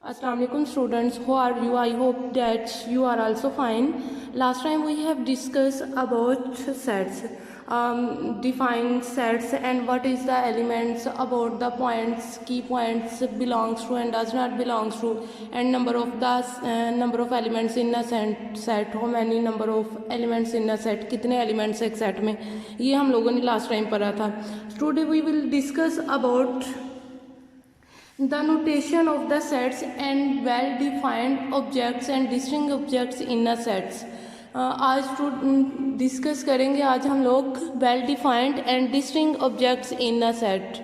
Assalamualaikum students, how are you? I hope that you are also fine. Last time we have discussed about sets, define sets and what is the elements, about the points, key points belongs to and does not belongs to, and number of elements in a set, how many number of elements in a set, कितने elements एक set में, ये हम लोगों ने last time पढ़ा था. Today we will discuss about the notation of the sets and well defined objects and distinct objects in a sets. आज डिस्कस करेंगे आज हम लोग well defined and distinct objects in a set.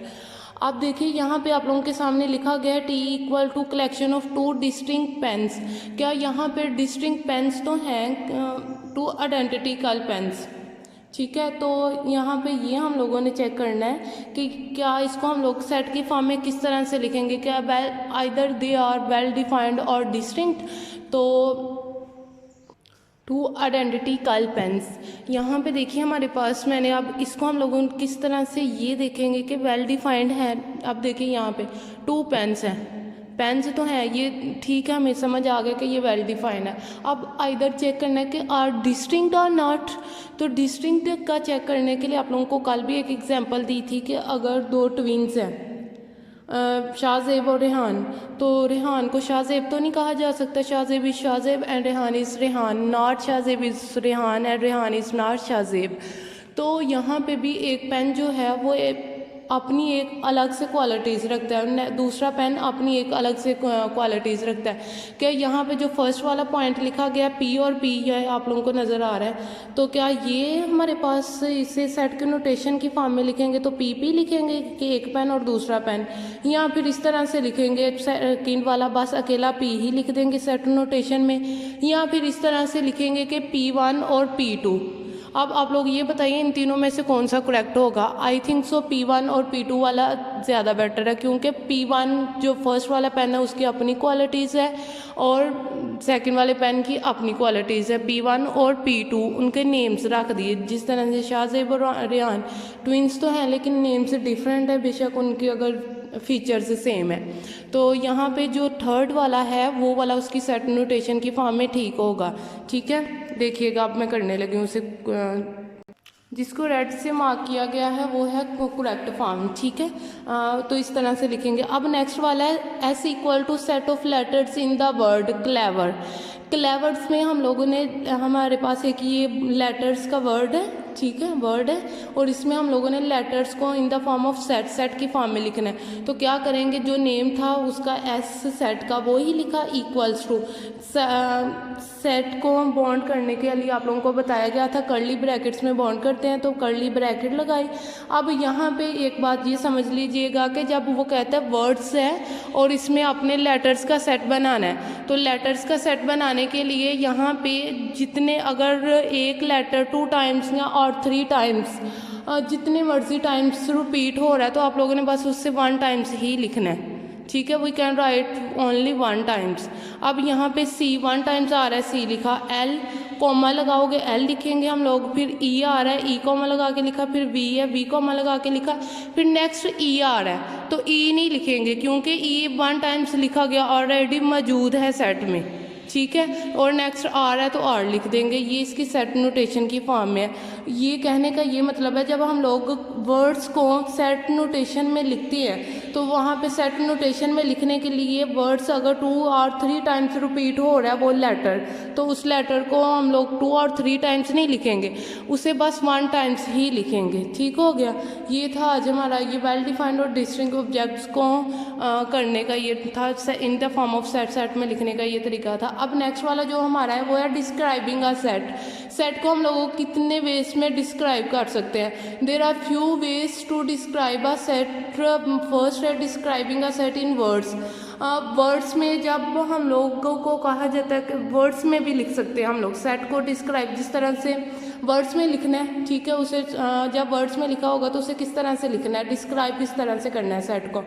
आप देखिए यहाँ पे आप लोगों के सामने लिखा गया है T equal to collection of two distinct pens. क्या यहाँ पे डिस्टिंक्ट पेन्स तो हैं, टू आइडेंटिकल पेन्स. ठीक है, तो यहाँ पे ये हम लोगों ने चेक करना है कि क्या इसको हम लोग सेट की फॉर्म में किस तरह से लिखेंगे. क्या well either they are well defined और डिस्टिंक्ट, तो टू आइडेंटिकल पेन्स. यहाँ पे देखिए हमारे पास मैंने, अब इसको हम लोगों किस तरह से ये देखेंगे कि वेल डिफाइंड है. अब देखिए यहाँ पे टू पेन्स हैं, पेन्स तो है ये ठीक है, हमें समझ आ गया कि ये वेल डिफाइंड है. अब आइदर चेक करना है कि आर डिस्टिंक्ट और नॉट. तो डिस्टिंक्ट का चेक करने के लिए आप लोगों को कल भी एक एग्जांपल दी थी कि अगर दो ट्विन्स हैं शाहजेब और रेहान, तो रेहान को शाहजेब तो नहीं कहा जा सकता. Shahzeb is Shahzeb and Rehan is Rehan, not Shahzeb is Rehan and Rehan is not Shahzeb. तो यहाँ पे भी एक पेन जो है वो अपनी एक अलग से क्वालिटीज़ रखता है, दूसरा पेन अपनी एक अलग से क्वालिटीज़ रखता है. क्या यहाँ पे जो फर्स्ट वाला पॉइंट लिखा गया P और P है आप लोगों को नज़र आ रहा है, तो क्या ये हमारे पास इसे सेट के नोटेशन की फॉर्म में लिखेंगे तो PP लिखेंगे कि एक पेन और दूसरा पेन, या फिर इस तरह से लिखेंगे सेकंड वाला बस अकेला P ही लिख देंगे सेट नोटेशन में, या फिर इस तरह से लिखेंगे कि P1 और P2. अब आप लोग ये बताइए इन तीनों में से कौन सा करेक्ट होगा. आई थिंक सो P1 और P2 वाला ज़्यादा बेटर है, क्योंकि P1 जो फर्स्ट वाला पेन है उसकी अपनी क्वालिटीज़ है और सेकंड वाले पेन की अपनी क्वालिटीज़ है. P1 और P2 उनके नेम्स रख दिए, जिस तरह से शाहजेब और रेहान ट्विंस तो हैं लेकिन नेम्स डिफरेंट है, बेशक उनकी अगर फीचर्स सेम है. तो यहाँ पे जो थर्ड वाला है वो वाला उसकी सेट नोटेशन की फॉर्म में ठीक होगा. ठीक है, देखिएगा अब मैं करने लगी हूँ उसे, जिसको रेड से मार्क किया गया है वो है करेक्ट फॉर्म. ठीक है, तो इस तरह से लिखेंगे. अब नेक्स्ट वाला है S equal to set of letters in the word clever. Clevers में हम लोगों ने, हमारे पास एक ये लेटर्स का वर्ड है, ठीक है वर्ड है, और इसमें हम लोगों ने लेटर्स को in the form of set की फॉर्म में लिखना है. तो क्या करेंगे, जो नेम था उसका S सेट का वो ही लिखा इक्वल्स टू, सेट को बॉन्ड करने के लिए आप लोगों को बताया गया था कर्ली ब्रैकेट्स में बॉन्ड करते हैं, तो कर्ली ब्रैकेट लगाई. अब यहाँ पे एक बात ये समझ लीजिएगा कि जब वो कहता है वर्ड्स है और इसमें अपने लेटर्स का सेट बनाना है, तो लेटर्स का सेट बनाने के लिए यहाँ पे जितने, अगर एक लेटर 2 टाइम्स या और 3 टाइम्स, जितने मर्जी टाइम्स रिपीट हो रहा है तो आप लोगों ने बस उससे 1 टाइम्स ही लिखना है. ठीक है, we can write only 1 times. अब यहाँ पे C 1 टाइम्स आ रहा है, C लिखा. L कोमा लगाओगे L लिखेंगे हम लोग, फिर E आ रहा है E कोमा लगा के लिखा, फिर V है V कोमा लगा के लिखा, फिर नेक्स्ट E आ रहा है तो E नहीं लिखेंगे क्योंकि E 1 टाइम्स लिखा गया, ऑलरेडी मौजूद है सेट में. ठीक है, और नेक्स्ट R है तो R लिख देंगे. ये इसकी सेट नोटेशन की फॉर्म में है. ये कहने का ये मतलब है जब हम लोग वर्ड्स को सेट नोटेशन में लिखते हैं तो वहाँ पे सेट नोटेशन में लिखने के लिए वर्ड्स अगर 2 और 3 टाइम्स रिपीट हो रहा है वो लेटर, तो उस लेटर को हम लोग 2 और 3 टाइम्स नहीं लिखेंगे, उसे बस 1 टाइम्स ही लिखेंगे. ठीक हो गया. ये था आज हमारा ये वेल डिफाइंड और डिस्टिंक्ट ऑब्जेक्ट्स को करने का ये था, in the form of set में लिखने का ये तरीका था. अब नेक्स्ट वाला जो हमारा है वो है डिस्क्राइबिंग अ सेट. सेट को हम लोगों कितने वेज में डिस्क्राइब कर सकते हैं. There are few ways to describe a set. First है describing a set in words. Words में जब हम लोगों को कहा जाता है कि वर्ड्स में भी लिख सकते हैं हम लोग सेट को डिस्क्राइब, जिस तरह से वर्ड्स में लिखना है, ठीक है। उसे जब वर्ड्स में लिखा होगा तो उसे किस तरह से लिखना है, डिस्क्राइब किस तरह से करना है सेट को।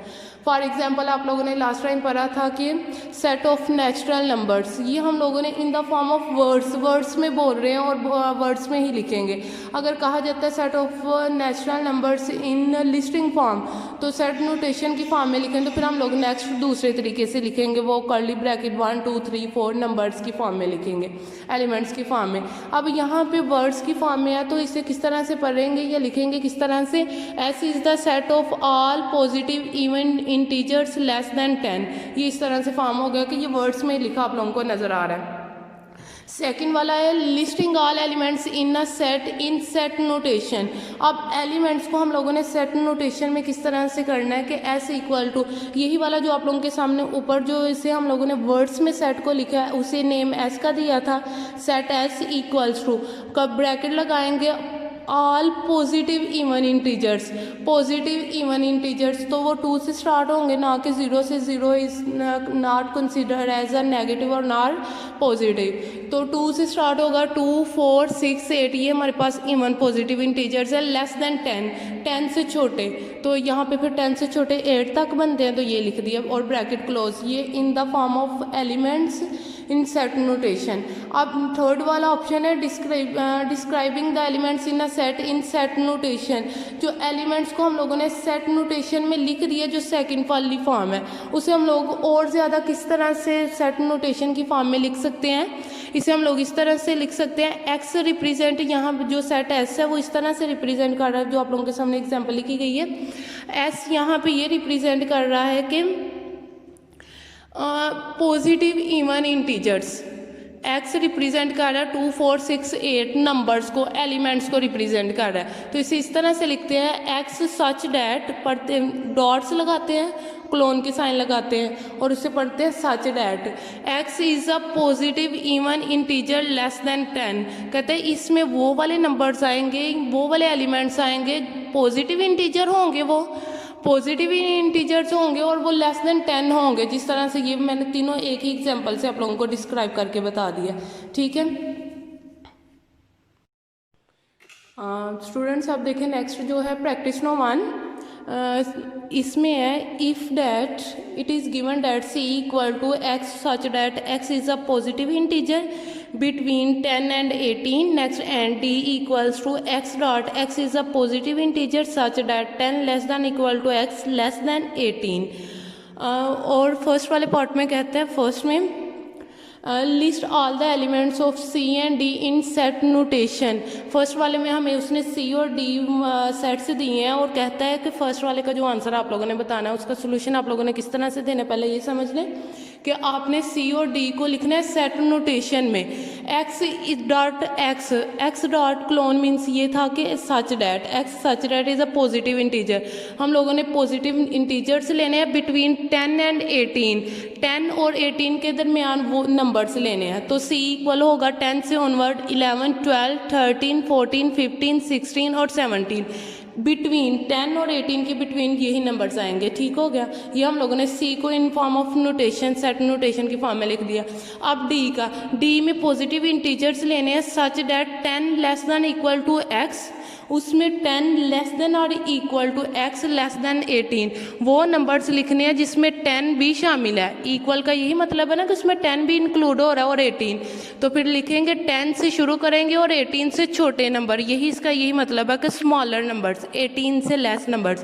फॉर एग्जाम्पल आप लोगों ने लास्ट टाइम पढ़ा था कि सेट ऑफ नेचुरल नंबर्स, ये हम लोगों ने in the form of words में बोल रहे हैं और वर्ड्स में ही लिखेंगे। अगर कहा जाता है set of natural numbers in listing form, तो सेट नोटेशन की फॉर्म में लिखें, तो फिर हम लोग नेक्स्ट दूसरे तरीके से लिखेंगे, वो कर्ली ब्रैकेट 1 2 3 4 नंबर्स की फॉर्म में लिखेंगे, एलिमेंट्स की फॉर्म में। अब यहाँ पे वर्ड्स की फॉर्म में है तो इसे किस तरह से पढ़ेंगे या लिखेंगे किस तरह से, S is the set of all positive even integers less than 10। ये इस तरह से फॉर्म हो गया कि ये वर्ड्स में लिखा आप लोगों को नज़र आ रहा है। सेकंड वाला है listing all elements in a set in set notation. अब एलिमेंट्स को हम लोगों ने सेट नोटेशन में किस तरह से करना है कि एस इक्वल टू, यही वाला जो आप लोगों के सामने ऊपर जो इसे हम लोगों ने वर्ड्स में सेट को लिखा है उसे नेम एस का दिया था, सेट एस इक्वल्स टू, कब ब्रैकेट लगाएंगे, all positive even integers, positive even integers तो वो 2 से स्टार्ट होंगे, ना कि 0 से। 0 is not considered as a negative और नॉट पॉजिटिव, तो 2 से स्टार्ट होगा, 2 4 6 8, ये हमारे पास इवन पॉजिटिव इंटीजर्स है। लेस देन 10 से छोटे, तो यहाँ पे फिर 10 से छोटे 8 तक बनते हैं, तो ये लिख दिया और ब्रैकेट क्लोज, ये in the form of elements in set notation. अब थर्ड वाला ऑप्शन है describing the elements in a set in set notation. जो एलिमेंट्स को हम लोगों ने सेट नोटेशन में लिख दिया, जो सेकंड वाली फॉर्म है, उसे हम लोग और ज़्यादा किस तरह से सेट नोटेशन की फॉर्म में लिख सकते हैं। इसे हम लोग इस तरह से लिख सकते हैं, एक्स रिप्रेजेंट, यहाँ जो सेट एस है वो इस तरह से रिप्रेजेंट कर रहा है, जो आप लोगों के सामने एग्जाम्पल लिखी गई है। एस यहाँ पे ये रिप्रेजेंट कर रहा है कि positive even integers, x represent कर रहा है 2 4 6 8 नंबर्स को, एलिमेंट्स को रिप्रेजेंट कर रहा है, तो इसे इस तरह से लिखते हैं, एक्स सच डैट, पढ़ते डॉट्स लगाते हैं, क्लोन के साइन लगाते हैं और उससे पढ़ते हैं such that, x is a positive even integer less than 10। कहते हैं इसमें वो वाले नंबर्स आएंगे, वो वाले एलिमेंट्स आएंगे, पॉजिटिव इंटीजर होंगे, वो पॉजिटिव इंटीजर्स होंगे और वो लेस देन 10 होंगे। जिस तरह से ये मैंने तीनों एक ही एग्जांपल से आप लोगों को डिस्क्राइब करके बता दिया, ठीक है। स्टूडेंट्स अब देखें नेक्स्ट जो है प्रैक्टिस नो 1, इसमें है if that it is given that C equal to X such that X is a positive integer between 10 and 18, next and d equals to x dot x is a positive integer such that 10 less than equal to x less than 18। और first वाले part में कहते हैं, first में list all the elements of C and D in set notation. First वाले में हमें उसने सी और डी सेट से दिए हैं और कहता है कि फर्स्ट वाले का जो आंसर आप लोगों ने बताना है उसका सोल्यूशन आप लोगों ने किस तरह से देना है। पहले ये समझ लें कि आपने सी और डी को लिखना है सेट नोटेशन में, x dot x dot clone means ये था कि सच that, x such that is a positive integer. हम लोगों ने पॉजिटिव इंटीजर्स लेने हैं बिटवीन 10 एंड 18, 10 और 18 के दरमियान वो नंबर्स लेने हैं, तो सी इक्वल होगा 10 से ऑनवर्ड 11 12 13 14 15 16 और 17, बिटवीन 10 और 18 के बिटवीन यही नंबर्स आएंगे, ठीक हो गया। ये हम लोगों ने सी को in form of notation set notation की फॉर्म में लिख दिया। अब डी का, डी में पॉजिटिव इंटीजर्स लेने हैं such that 10 less than equal to X, उसमें 10 लेस देन और equal to X less than 18 वो नंबर्स लिखने हैं जिसमें 10 भी शामिल है। इक्वल का यही मतलब है ना कि उसमें 10 भी इंक्लूड हो रहा है और 18, तो फिर लिखेंगे 10 से शुरू करेंगे और 18 से छोटे नंबर, यही इसका यही मतलब है कि स्मॉलर नंबर्स, 18 से लेस नंबर्स,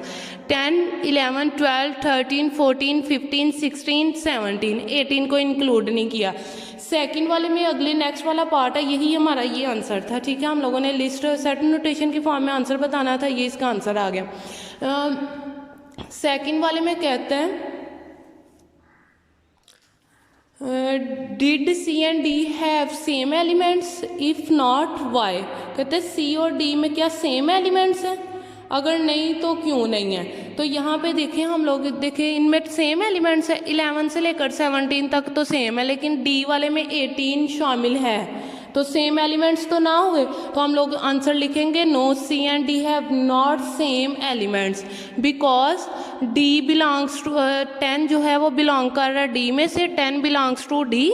10 11 12 13 14 15 16 17, 18 को इंक्लूड नहीं किया। सेकंड वाले में अगले नेक्स्ट वाला पार्ट है, यही हमारा ये आंसर था, ठीक है। हम लोगों ने लिस्ट सेट नोटेशन की फॉर्म में आंसर बताना था, ये इसका आंसर आ गया। सेकंड वाले में कहते हैं did C and D have same elements, if not why. कहते हैं सी और डी में क्या सेम एलिमेंट्स हैं, अगर नहीं तो क्यों नहीं है। तो यहाँ पे देखें हम लोग देखें इनमें सेम एलिमेंट्स है, 11 से लेकर 17 तक तो सेम है, लेकिन डी वाले में 18 शामिल है, तो सेम एलिमेंट्स तो ना हुए, तो हम लोग आंसर लिखेंगे no C and D have not same elements because D belongs to 10 जो है वो बिलोंग कर रहा है डी में से, 10 belongs to D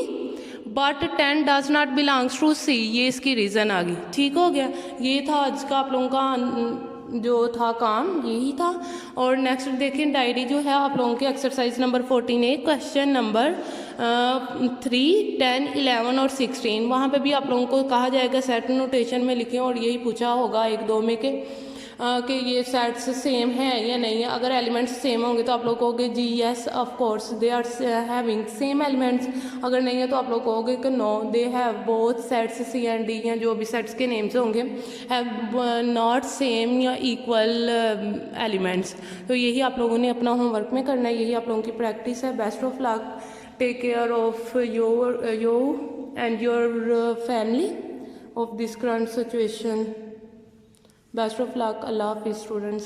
but 10 does not belongs to C, ये इसकी रीज़न आ गई। ठीक हो गया, ये था आज का आप लोगों का जो था काम, यही था। और नेक्स्ट देखें डायरी जो है आप लोगों के एक्सरसाइज नंबर 14 क्वेश्चन नंबर 3, 10, 11 और 16, वहाँ पे भी आप लोगों को कहा जाएगा सेट नोटेशन में लिखें, और यही पूछा होगा 1-2 में कि ये सेट्स सेम है या नहीं है। अगर एलिमेंट्स सेम होंगे तो आप लोग कहोगे जी yes of course they are having same elements, अगर नहीं है तो आप लोग कहोगे कि no they have both sets C and D, या जो भी सेट्स के नेम्स होंगे हैव नॉट सेम या इक्वल एलिमेंट्स। तो यही आप लोगों ने अपना होमवर्क में करना है, यही आप लोगों की प्रैक्टिस है। Best of luck, take care of you and your family of this current situation. Best of luck. Allah Hafiz, students.